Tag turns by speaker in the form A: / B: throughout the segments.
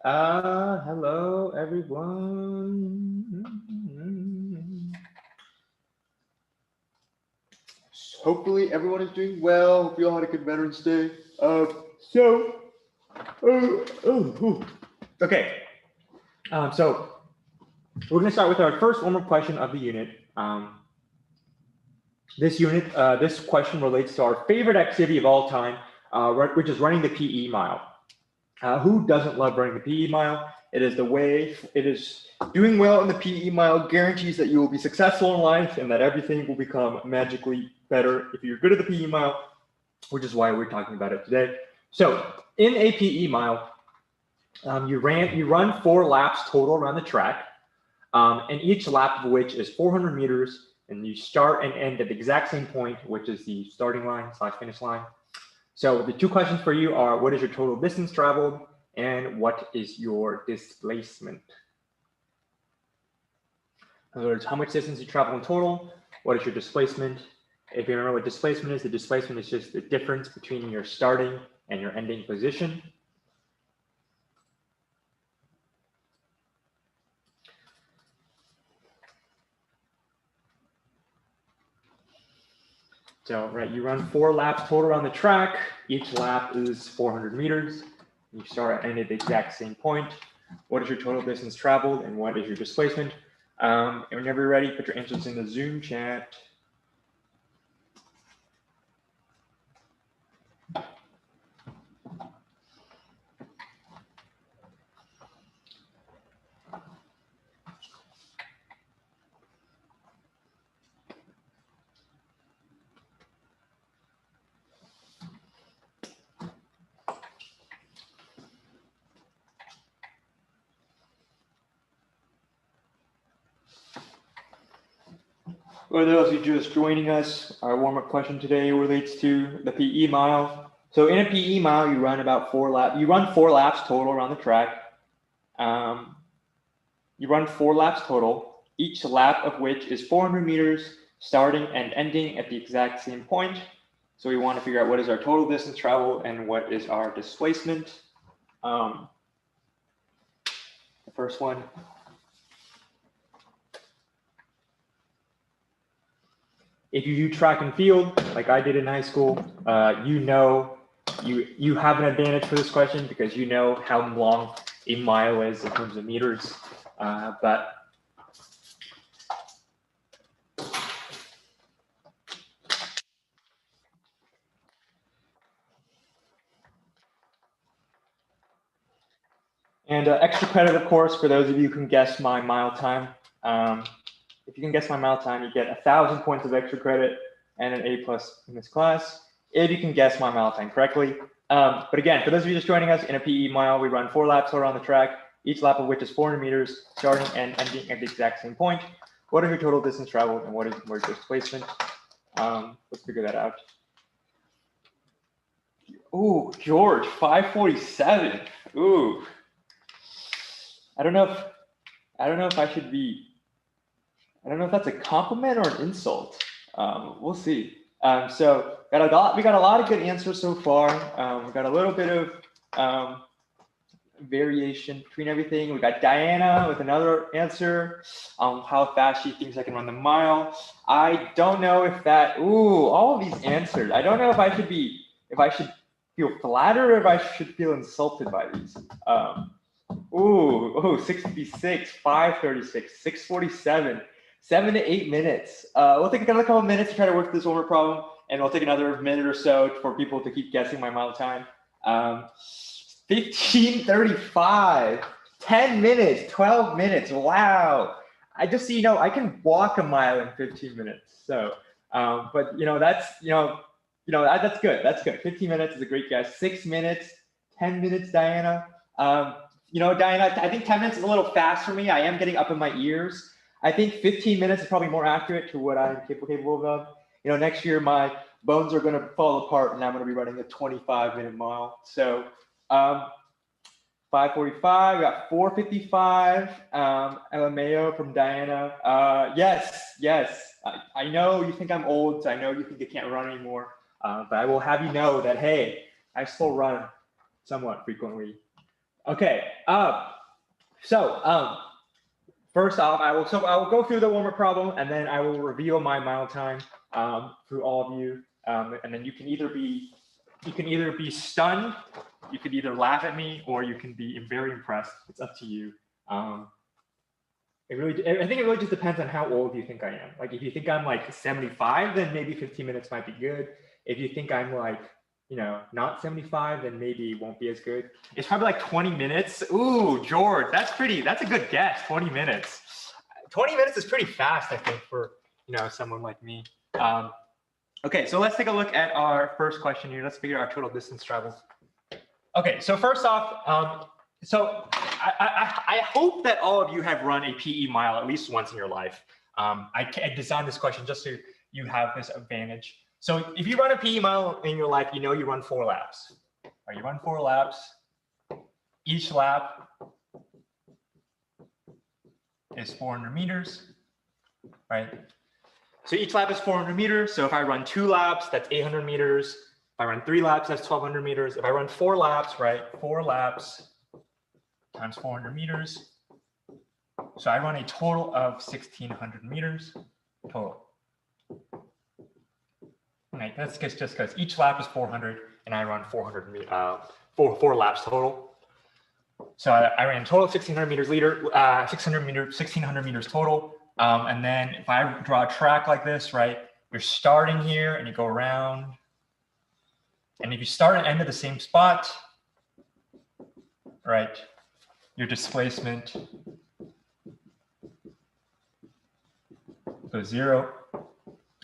A: Hello everyone.
B: Hopefully everyone is doing well. Hope you all had a good Veterans Day.
A: Okay. So we're going to start with our first warm-up question of the unit. This question relates to our favorite activity of all time, which is running the PE mile. Who doesn't love running the PE mile? It is the way. It is
B: Doing well in the PE mile guarantees that you will be successful in life and that everything will become magically better if you're good at the PE mile,
A: which is why we're talking about it today. So in a PE mile, you run 4 laps total around the track, and each lap of which is 400 meters, and you start and end at the exact same point, which is the starting line / finish line. So the 2 questions for you are: what is your total distance traveled, and what is your displacement? In other words, how much distance you travel in total, what is your displacement? If you remember what displacement is, the displacement is just the difference between your starting and your ending position. So, right, you run 4 laps total around the track. Each lap is 400 meters. You start and end at the exact same point. What is your total distance traveled, and what is your displacement? And whenever you're ready, put your answers in the Zoom chat.
B: For those of you just joining us, our warm-up question today relates to the PE mile. So in a PE mile, you run about 4 laps. You run 4 laps total around the track. You run 4 laps total, each lap of which is 400 meters, starting and ending at the exact same point. So we want to figure out what is our total distance traveled and what is our displacement. The first one.
A: If you do track and field, like I did in high school, you have an advantage for this question because you know how long a mile is in terms of meters. And extra credit, of course, for those of you who can guess my mile time. If you can guess my mile time, you get 1,000 points of extra credit and an A+ in this class, if you can guess my mile time correctly. But again, for those of you just joining us, in a PE mile, we run 4 laps around the track, each lap of which is 400 meters, starting and ending at the exact same point. What is your total distance traveled, and what is your displacement? Let's figure that out.
B: Ooh, George, 547. Ooh. I don't know if I should be. I don't know if that's a compliment or an insult. We'll see. So we got a lot of good answers so far. We got a little bit of variation between everything. We got Diana with another answer on how fast she thinks I can run the mile. I don't know if that. Ooh, all of these answers. I don't know if I should feel flattered or if I should feel insulted by these. 656, 536, 647, 7 to 8 minutes. We'll take another couple of minutes to try to work this warm-up problem, and we'll take another minute or so for people to keep guessing my mile time. 15:35, 10 minutes, 12 minutes. Wow. I just, I can walk a mile in 15 minutes. So, but that's good. That's good. 15 minutes is a great guess. 6 minutes, 10 minutes, Diana. Diana, I think 10 minutes is a little fast for me. I am getting up in my ears. I think 15 minutes is probably more accurate to what I'm capable of. Next year my bones are going to fall apart and I'm going to be running a 25-minute mile. So 5:45, we got 4:55. LMAO from Diana. Yes. I know you think I'm old. So I know you think I can't run anymore. But I will have you know that, hey, I still run.
A: somewhat frequently. Okay. First off, I will go through the warm-up problem, and then I will reveal my mile time through all of you, and then you can either be stunned, you could either laugh at me, or you can be very impressed. It's up to you. I think it really just depends on how old you think I am. Like if you think I'm like 75, then maybe 15 minutes might be good. If you think I'm like, not 75, then maybe it won't be as good. It's probably like 20 minutes. Ooh, George, that's a good guess. 20 minutes. 20 minutes is pretty fast, I think, for someone like me. Okay, so let's take a look at our first question here. Let's figure out our total distance traveled. Okay, so first off, so I hope that all of you have run a PE mile at least once in your life. I designed this question just so you have this advantage. So if you run a PE mile in your life, you run 4 laps. You run 4 laps. Each lap is 400 meters, right? So each lap is 400 meters. So if I run 2 laps, that's 800 meters. If I run 3 laps, that's 1200 meters. If I run 4 laps, right? 4 laps times 400 meters. So I run a total of 1600 meters total. Right, that's just because each lap is 400 and I run 4 laps total. So I ran total 1600 meters 1600 meters total. And then if I draw a track like this, right, you're starting here and you go around. And if you start and end at the same spot, right, your displacement goes 0.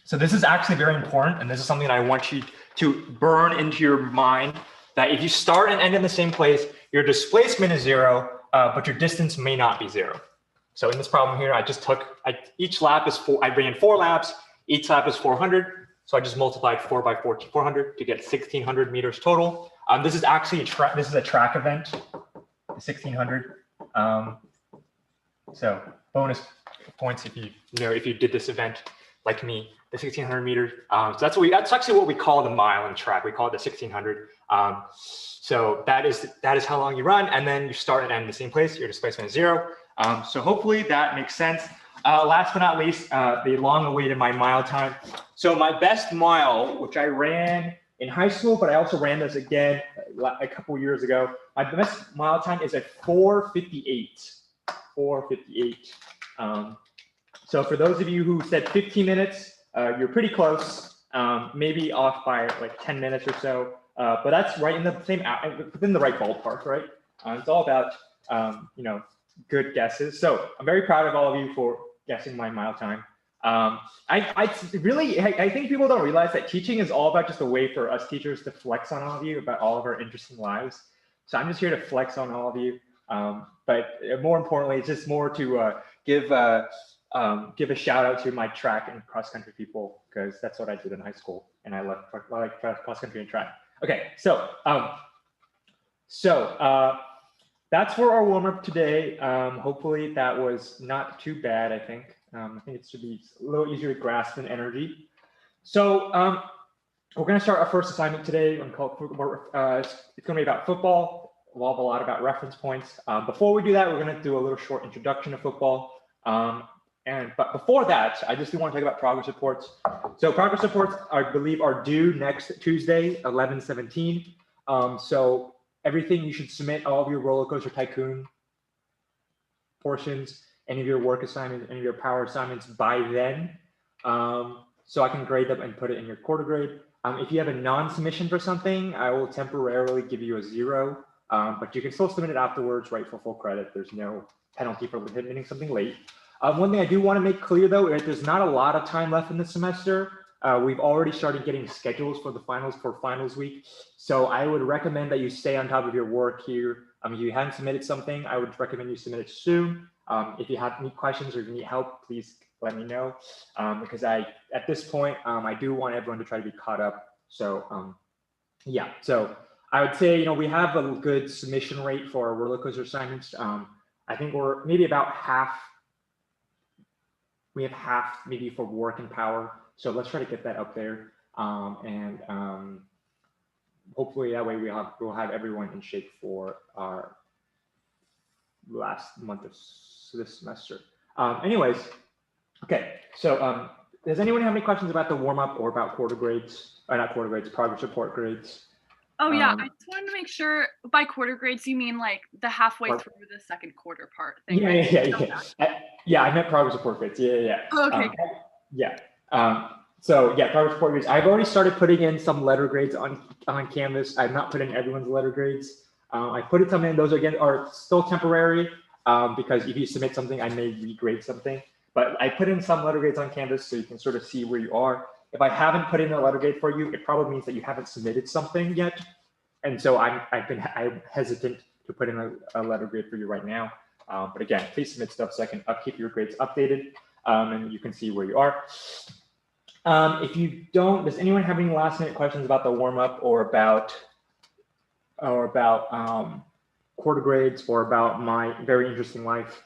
A: So this is actually very important, and this is something that I want you to burn into your mind, that if you start and end in the same place, your displacement is 0, but your distance may not be 0. So in this problem here, each lap is 4, I ran 4 laps, each lap is 400, so I just multiplied 4 by 400 to get 1600 meters total. This is actually a track event, 1600. So bonus points if you did this event like me, the 1600 meters. So that's actually what we call the mile in track. We call it the 1600. So that is how long you run, and then you start and end in the same place. Your displacement is 0. So hopefully that makes sense. Last but not least, the long-awaited my mile time. So my best mile, which I ran in high school, but I also ran this again a couple years ago. My best mile time is at 4:58. 4:58. So for those of you who said 15 minutes, you're pretty close, maybe off by like 10 minutes or so, but that's right in the within the right ballpark, right? It's all about, good guesses. So I'm very proud of all of you for guessing my mile time. I think people don't realize that teaching is all about just a way for us teachers to flex on all of you about all of our interesting lives. So I'm just here to flex on all of you. But more importantly, it's just more to give a shout out to my track and cross country people, because that's what I did in high school, and I like cross country and track. Okay, so that's for our warm up today. Hopefully that was not too bad. I think it should be a little easier to grasp than energy. So we're going to start our first assignment today. It's going to be about football. We'll have a lot about reference points. Before we do that, we're going to do a little short introduction to football. But before that, I just do want to talk about progress reports. So progress reports, I believe, are due next Tuesday, 11/17. So everything you should submit, all of your Roller Coaster Tycoon portions, any of your work assignments, any of your power assignments by then, so I can grade them and put it in your quarter grade. If you have a non-submission for something, I will temporarily give you a 0. But you can still submit it afterwards, right, for full credit. There's no penalty for submitting something late. One thing I do want to make clear, though, is there's not a lot of time left in the semester. We've already started getting schedules for finals week. So I would recommend that you stay on top of your work here. If you haven't submitted something, I would recommend you submit it soon. If you have any questions or if you need help, please let me know. Because at this point, I do want everyone to try to be caught up. So yeah, so I would say, we have a good submission rate for our roller coaster assignments. I think we're maybe about half. We have half maybe for work and power. So let's try to get that up there. hopefully that way we'll have everyone in shape for our last month of this semester. Anyways, okay. So does anyone have any questions about the warm up or about quarter grades? Or not quarter grades, progress report grades.
C: Oh yeah, I just wanted to make sure by quarter grades you mean like the halfway through the second quarter part thing.
A: Yeah,
C: right?
A: Yeah, I meant progress report grades. Yeah.
C: Okay.
A: Yeah. So yeah, progress report grades. I've already started putting in some letter grades on Canvas. I've not put in everyone's letter grades. I put some in. Those again are still temporary because if you submit something, I may regrade something. But I put in some letter grades on Canvas so you can sort of see where you are. If I haven't put in a letter grade for you, it probably means that you haven't submitted something yet. And so I'm hesitant to put in a letter grade for you right now. But again, please submit stuff so I can keep your grades updated and you can see where you are. If you don't, does anyone have any last minute questions about the warm up or about quarter grades or about my very interesting life?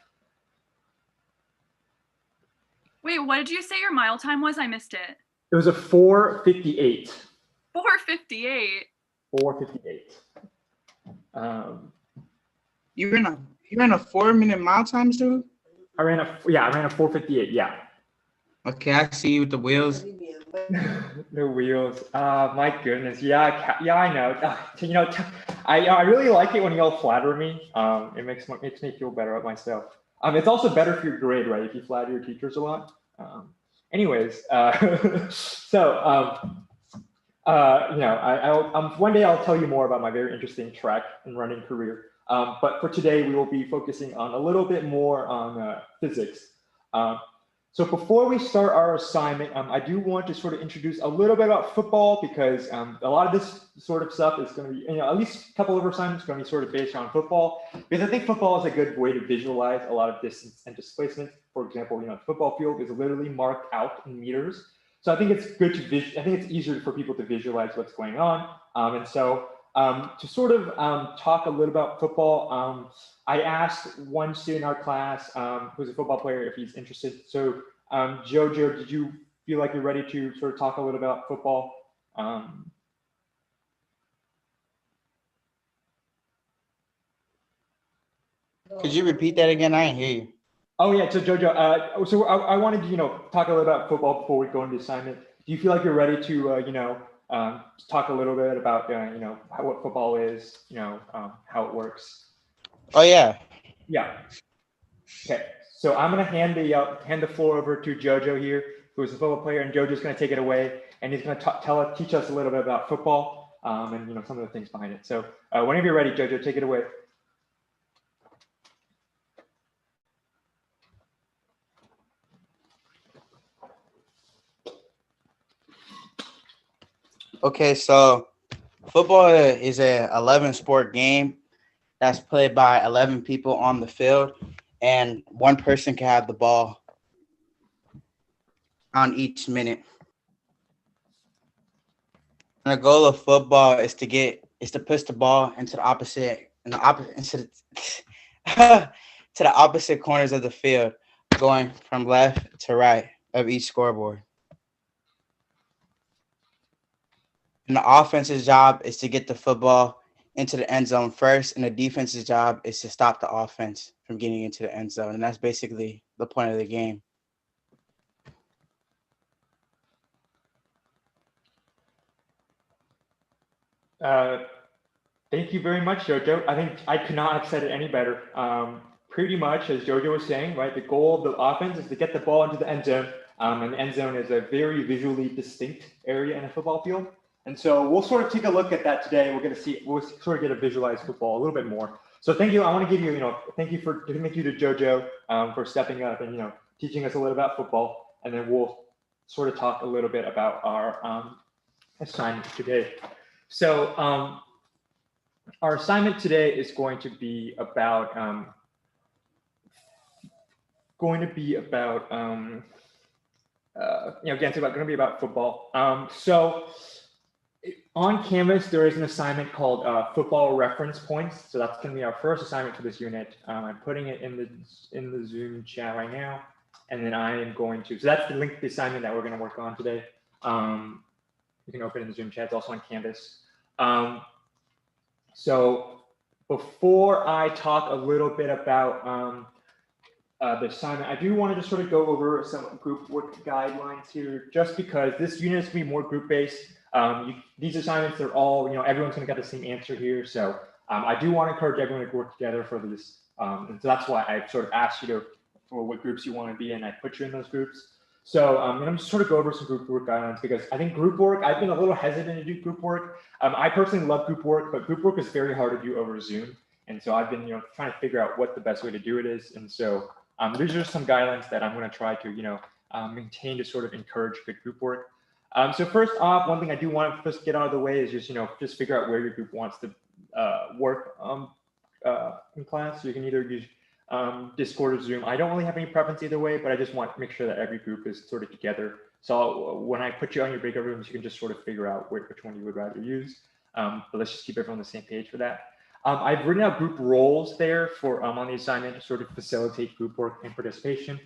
C: Wait, what did you say your mile time was? I missed it.
A: It was a 4:58.
C: 4:58.
A: 4:58.
D: You ran a 4-minute mile time, dude?
A: I ran a 4:58. Yeah.
D: Okay, I see you with the wheels.
A: The wheels. My goodness. Yeah, I know. I really like it when y'all flatter me. It makes me feel better about myself. It's also better for your grade, right? If you flatter your teachers a lot. Anyways, so one day I'll tell you more about my very interesting track and running career. But for today, we will be focusing on a little bit more on physics. So before we start our assignment, I do want to sort of introduce a little bit about football because a lot of this sort of stuff is going to be, at least a couple of our assignments are going to be sort of based on football because I think football is a good way to visualize a lot of distance and displacement. For example, the football field is literally marked out in meters. So I think it's good to I think it's easier for people to visualize what's going on. And so to sort of talk a little about football, I asked one student in our class who's a football player if he's interested. So Jojo, did you feel like you're ready to sort of talk a little about football?
D: Could you repeat that again? I didn't hear you.
A: Oh yeah, so Jojo, so I wanted to talk a little about football before we go into the assignment. Do you feel like you're ready to talk a little bit about what football is, how it works?
D: Oh yeah.
A: Yeah. Okay. So I'm gonna hand the floor over to Jojo here, who is a football player, and Jojo's gonna take it away, and he's gonna teach us a little bit about football and some of the things behind it. So whenever you're ready, Jojo, take it away.
D: Okay, so football is a 11 sport game that's played by 11 people on the field, and one person can have the ball on each minute. And the goal of football is to push the ball into the opposite to the opposite corners of the field, going from left to right of each scoreboard. And the offense's job is to get the football into the end zone first, and the defense's job is to stop the offense from getting into the end zone. And that's basically the point of the game.
A: Thank you very much, Jojo. I think I could not have said it any better. Pretty much, as Jojo was saying, right, the goal of the offense is to get the ball into the end zone. And the end zone is a very visually distinct area in a football field. And so we'll sort of take a look at that today. We'll sort of get to visualize football a little bit more. So thank you. I want to give you, thank you to Jojo for stepping up and, teaching us a little about football. And then we'll sort of talk a little bit about our assignment today. So our assignment today is going to be about football. So on Canvas, there is an assignment called football reference points. So that's going to be our first assignment for this unit. I'm putting it in the Zoom chat right now, and then I am going to. So that's the link to the assignment that we're going to work on today. You can open it in the Zoom chat. It's also on Canvas. So before I talk a little bit about the assignment, I do want to just sort of go over some group work guidelines here, just because this unit is going to be more group based. These assignments, they're all, everyone's going to get the same answer here. So I do want to encourage everyone to work together for this. And so that's why I sort of asked you for what groups you want to be in. I put you in those groups. So I'm going to sort of go over some group work guidelines, because I think group work, I've been a little hesitant to do group work. I personally love group work, but group work is very hard to do over Zoom. And so I've been, trying to figure out what the best way to do it is. And so these are some guidelines that I'm going to try to, maintain to sort of encourage good group work. So first off, one thing I do want to just get out of the way is just figure out where your group wants to work in class. So you can either use Discord or Zoom. I don't really have any preference either way, but I just want to make sure that every group is sort of together. So when I put you on your breakout rooms, you can just sort of figure out which one you would rather use. But let's just keep everyone on the same page for that. I've written out group roles there for on the assignment to sort of facilitate group work and participation.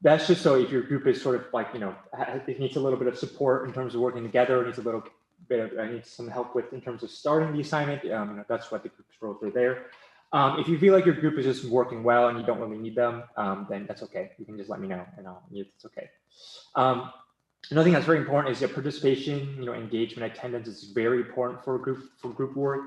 A: That's just so if your group is sort of like, it needs a little bit of support in terms of working together, it needs a little bit of, needs some help with in terms of starting the assignment, that's what the group's roles are there. If you feel like your group is just working well and you don't really need them, then that's okay. You can just let me know and it's okay. Another thing that's very important is your participation, engagement, attendance is very important for group work.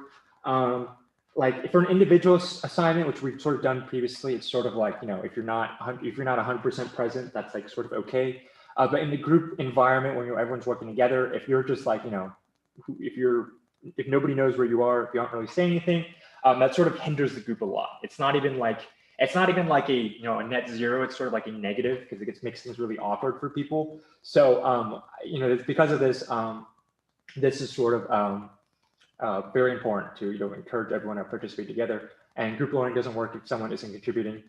A: Like for an individual assignment, which we've sort of done previously, it's sort of like, if you're not 100% present, that's like sort of okay. But in the group environment, when everyone's working together, if you're just like, if nobody knows where you are, if you aren't really saying anything, that sort of hinders the group a lot. It's not even like a net zero. It's sort of like a negative, because it makes things really awkward for people. So it's because of this. This is sort of very important to encourage everyone to participate together. And group learning doesn't work if someone isn't contributing.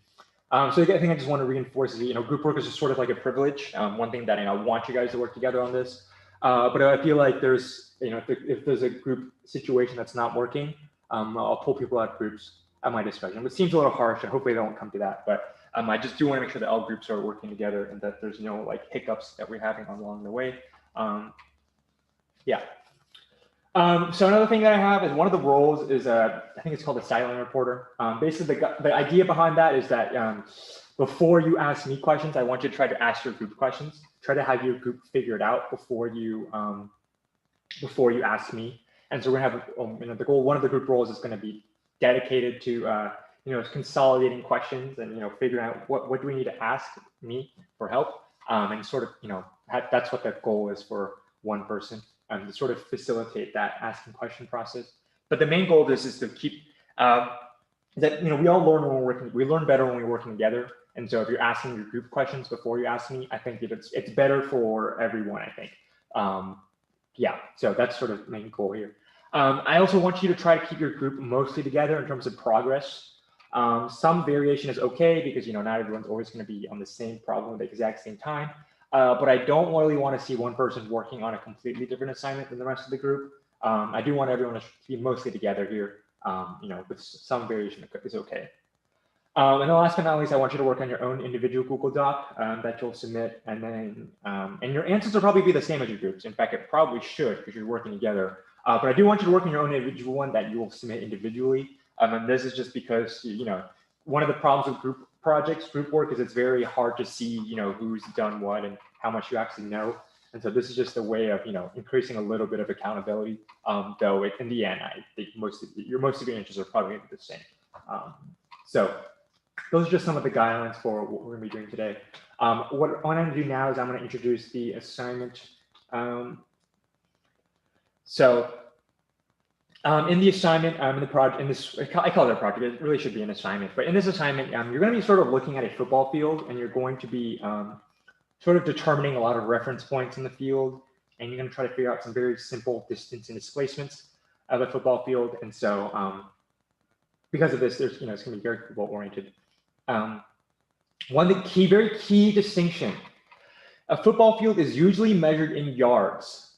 A: So I think I just want to reinforce is group work is just sort of like a privilege. One thing that I want you guys to work together on this. But I feel like there's if there's a group situation that's not working, I'll pull people out of groups at my discretion. It seems a little harsh, and hopefully they don't come to that. But I just do want to make sure that all groups are working together and that there's no like hiccups that we're having along the way. Yeah. So another thing that I have is one of the roles is I think it's called a silent reporter. Basically, the idea behind that is that before you ask me questions, I want you to try to ask your group questions. Try to have your group figure it out before you ask me. And so we're gonna have the goal. One of the group roles is going to be dedicated to consolidating questions and figuring out what do we need to ask me for help, and sort of that's what the goal is for one person, to sort of facilitate that asking question process. But the main goal of this is to keep that we all learn when we're working. We learn better when we're working together. And so if you're asking your group questions before you ask me, I think it's better for everyone. I think. Yeah. So that's sort of the main goal here. I also want you to try to keep your group mostly together in terms of progress. Some variation is okay because not everyone's always going to be on the same problem at the exact same time. But I don't really want to see one person working on a completely different assignment than the rest of the group. I do want everyone to be mostly together here. With some variation is okay. And then last but not least, I want you to work on your own individual Google Doc that you'll submit, and then and your answers will probably be the same as your groups. In fact, it probably should because you're working together. But I do want you to work on your own individual one that you will submit individually. And this is just because one of the problems with group projects, group work, is it's very hard to see who's done what and how much you actually know. And so this is just a way of increasing a little bit of accountability. Though in the end, I think most of your answers are probably going to be the same. So those are just some of the guidelines for what we're going to be doing today. What I'm going to do now is I'm going to introduce the assignment. So in the assignment, in the project, I call it a project, it really should be an assignment, but in this assignment, you're going to be sort of looking at a football field, and you're going to be sort of determining a lot of reference points in the field, and you're going to try to figure out some very simple distance and displacements of a football field. And so because of this, there's, it's going to be very football oriented. One very key distinction, a football field is usually measured in yards.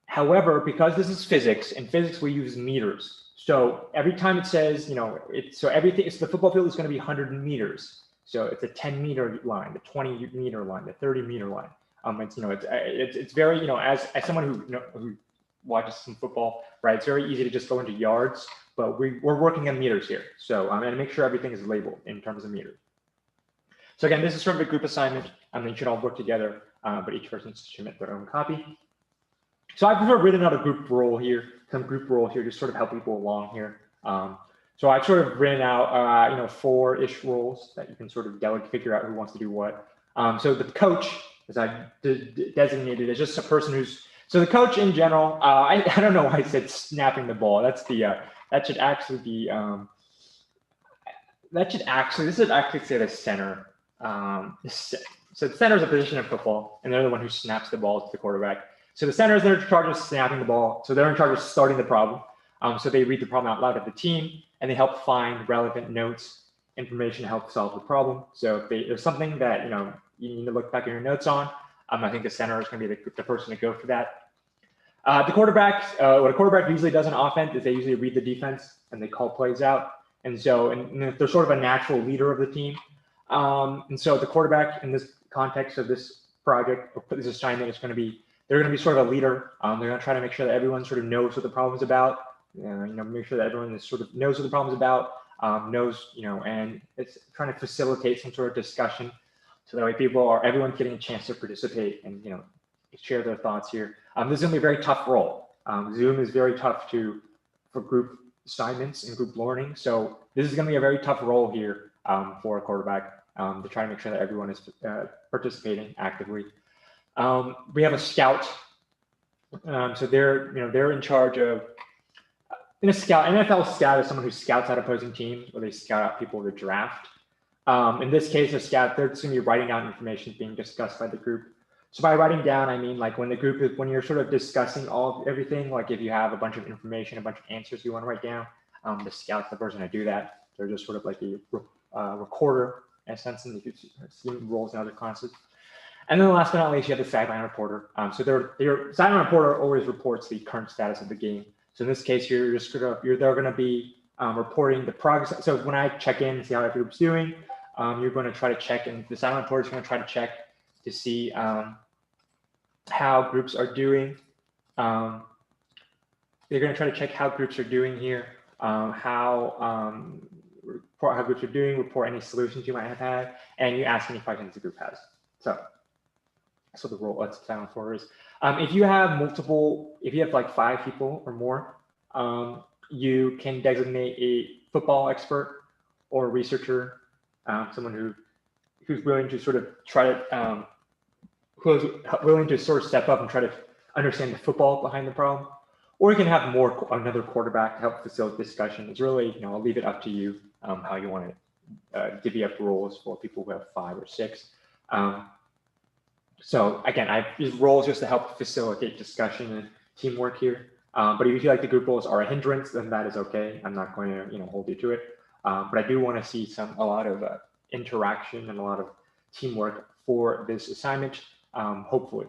A: However, because this is physics, in physics we use meters. So every time it says, the football field is going to be 100 meters. So it's a 10-meter line, the 20-meter line, the 30-meter line. It's very, as someone who watches some football, right? It's very easy to just go into yards, but we're working in meters here. So I'm going to make sure everything is labeled in terms of meters. So again, this is sort of a group assignment. You should all work together, but each person should submit their own copy. So I've sort of written out a group role here, some group role here, to sort of help people along here. So I've sort of written out, 4-ish roles that you can sort of figure out who wants to do what. So the coach, as I designated, is just a person who's, so the coach in general, I don't know why I said snapping the ball. That's the, that should actually be, this should actually say the center. So the center is a position in football, and they're the one who snaps the ball to the quarterback. So the center is in charge of snapping the ball. So they're in charge of starting the problem. So they read the problem out loud at the team, and they help find relevant notes, information to help solve the problem. So if there's something that you need to look back in your notes on, I think the center is going to be the person to go for that. The quarterback, what a quarterback usually does in offense is they usually read the defense and they call plays out. And so, and they're sort of a natural leader of the team. And so the quarterback in this context of this project, or this assignment, is going to be, they're going to be sort of a leader. They're going to try to make sure that everyone sort of knows what the problem's about. Make sure that everyone is sort of knows what the problem's about, and it's trying to facilitate some sort of discussion, so that way everyone's getting a chance to participate and share their thoughts here. This is going to be a very tough role. Zoom is very tough for group assignments and group learning, so this is going to be a very tough role here for a quarterback to try to make sure that everyone is participating actively. We have a scout, so they're in charge of. NFL scout is someone who scouts out opposing teams, or they scout out people to draft. In this case, a scout, they're just going to be writing down information being discussed by the group. So by writing down, I mean like when you're sort of discussing everything, like if you have a bunch of information, a bunch of answers you want to write down, the scout's the person to do that. They're just sort of like a recorder in a sense, and you see roles in other classes. And then last but not least, you have the sideline reporter. So their sideline reporter always reports the current status of the game. So in this case, they're going to be reporting the progress. So when I check in and see how every group's doing, you're going to try to check, and the silent reporter is going to try to check to see how groups are doing. They're going to try to check how groups are doing here, report how groups are doing, report any solutions you might have had, and you ask any questions the group has. So the role that's silent reporter is. If you have like 5 people or more, you can designate a football expert or a researcher, someone who's willing to sort of try to, who's willing to sort of step up and try to understand the football behind the problem. Or you can have another quarterback to help facilitate discussion. It's really, I'll leave it up to you how you want to divvy up roles for people who have 5 or 6. So again, I use roles just to help facilitate discussion and teamwork here. But if you feel like the group roles are a hindrance, then that is okay. I'm not going to hold you to it. But I do want to see a lot of interaction and a lot of teamwork for this assignment, hopefully.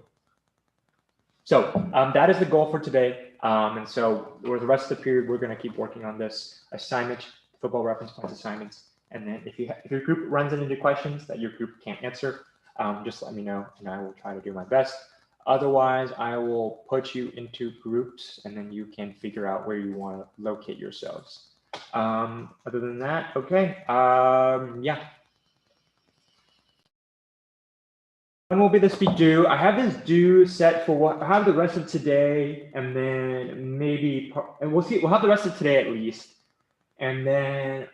A: So that is the goal for today. And so for the rest of the period, we're going to keep working on this assignment, football reference points assignments. And then if your group runs into questions that your group can't answer, just let me know and I will try to do my best. Otherwise, I will put you into groups and then you can figure out where you want to locate yourselves. Other than that, okay. Yeah. When will be this be due? I have this due set for what I have the rest of today, and then maybe, and we'll see. We'll have the rest of today at least, and then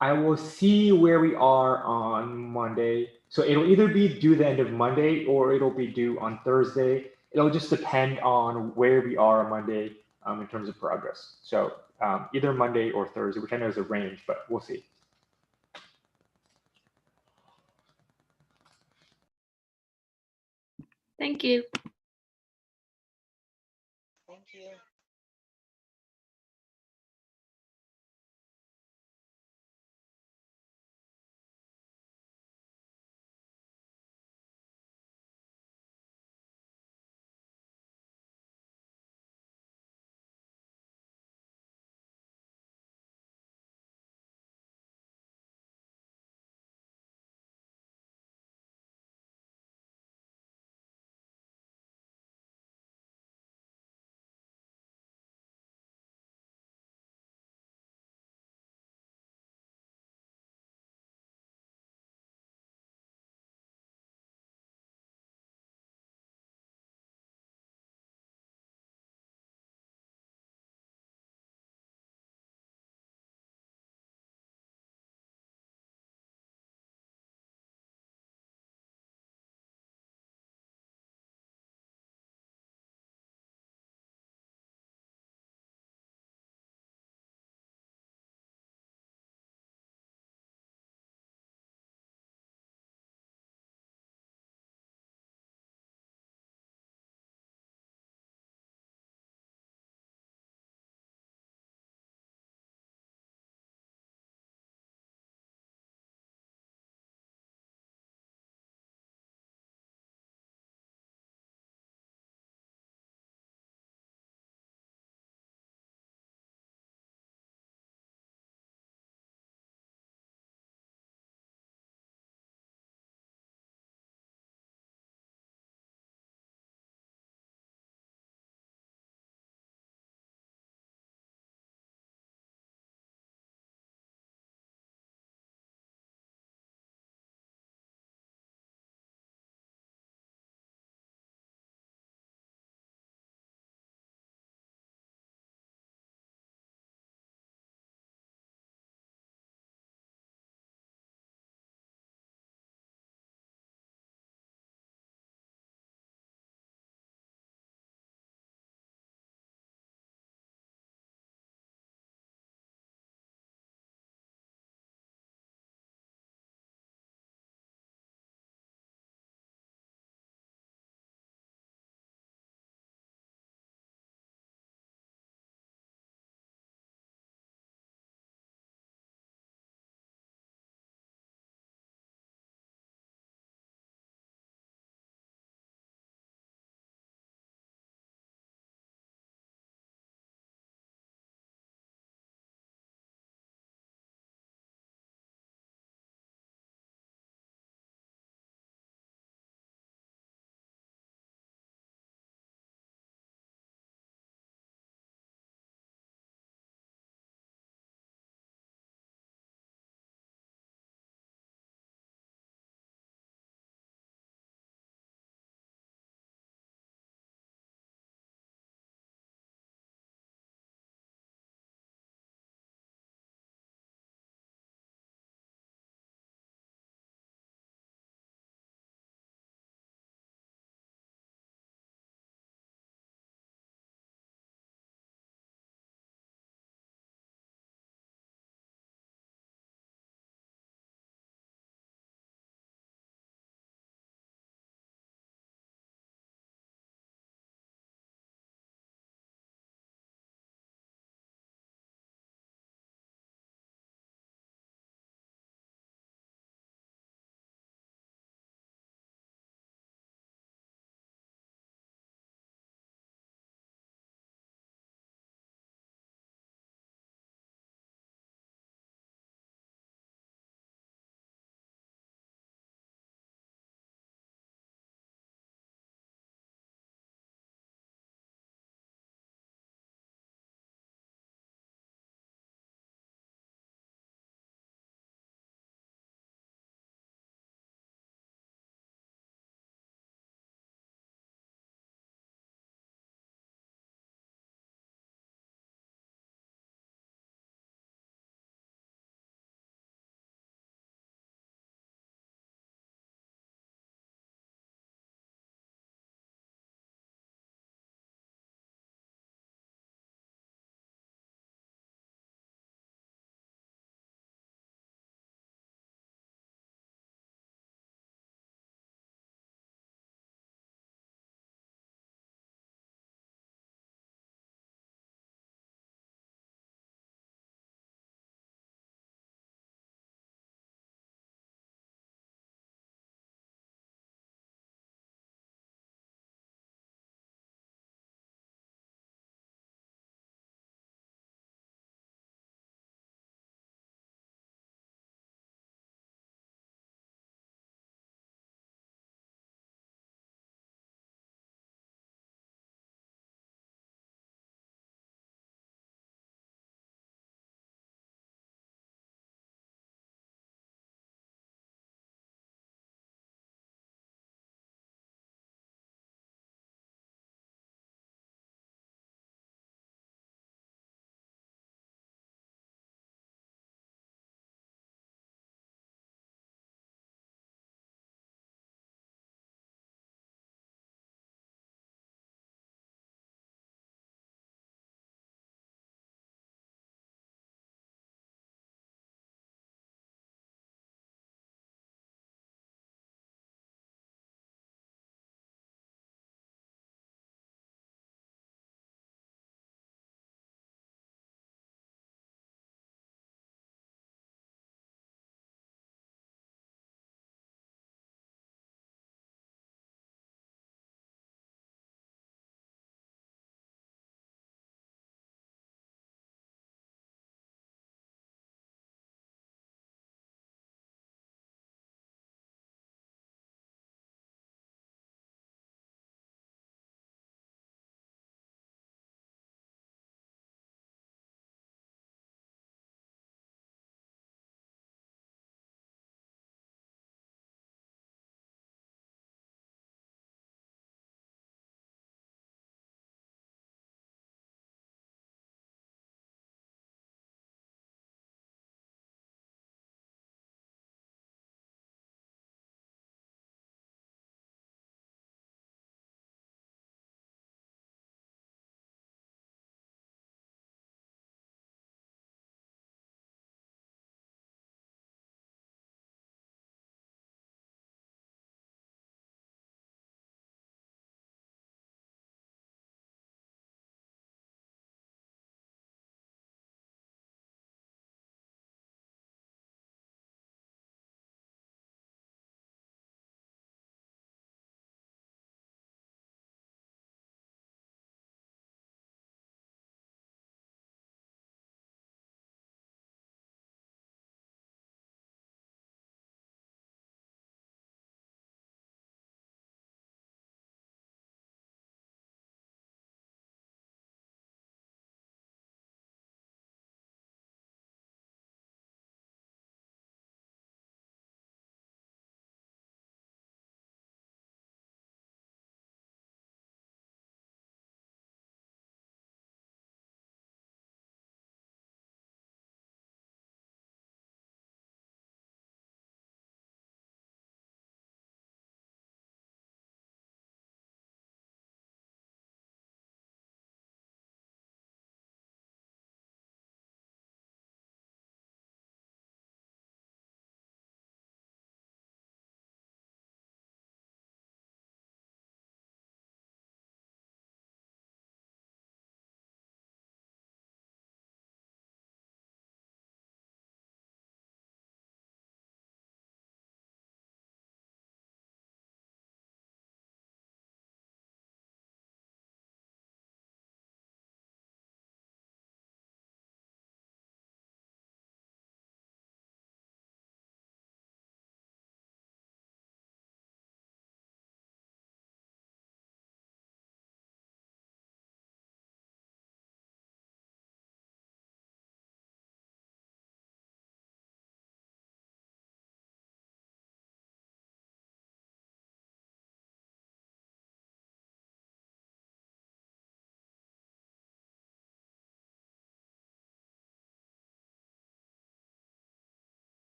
A: I will see where we are on Monday. So it'll either be due the end of Monday or it'll be due on Thursday. It'll just depend on where we are on Monday in terms of progress. So either Monday or Thursday, which I know is a range, but we'll see.
E: Thank you.
D: Thank you.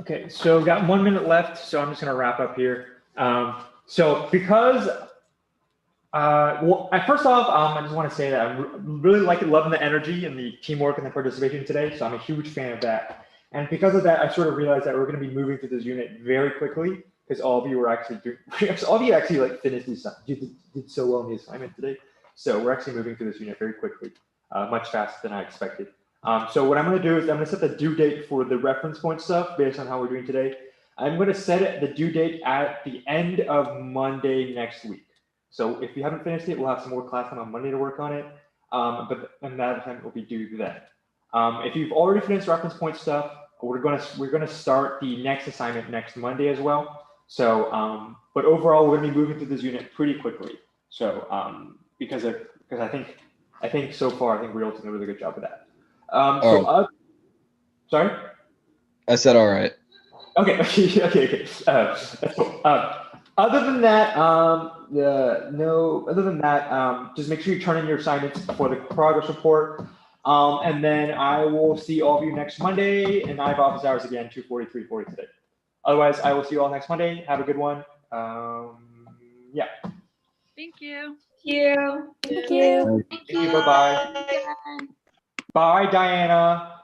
A: Okay, so we've got 1 minute left, so I'm just gonna wrap up here. So because, first off, I just want to say that I'm really loving the energy and the teamwork and the participation today. So I'm a huge fan of that. And because of that, I sort of realized that we're going to be moving through this unit very quickly because all of you were actually doing, all of you actually like finished this, did so well in the assignment today. So we're actually moving through this unit very quickly, much faster than I expected. So what I'm going to do is I'm going to set the due date for the reference point stuff based on how we're doing today. I'm going to set the due date at the end of Monday next week. So if you haven't finished it, we'll have some more class time on Monday to work on it. And that time will be due then. If you've already finished reference point stuff, we're gonna start the next assignment next Monday as well. So, but overall, we're gonna be moving through this unit pretty quickly. So, because I think so far, I think Real's done a really good job of that. Sorry.
E: I said all right.
A: Okay. Okay. That's cool. Other than that, just make sure you turn in your assignments for the progress report. And then I will see all of you next Monday, and I have office hours again, 2:40, 3:40 today. Otherwise, I will see you all next Monday. Have a good one. Yeah.
C: Thank you.
F: Thank you.
A: Thank you. Bye-bye. Bye, Diana.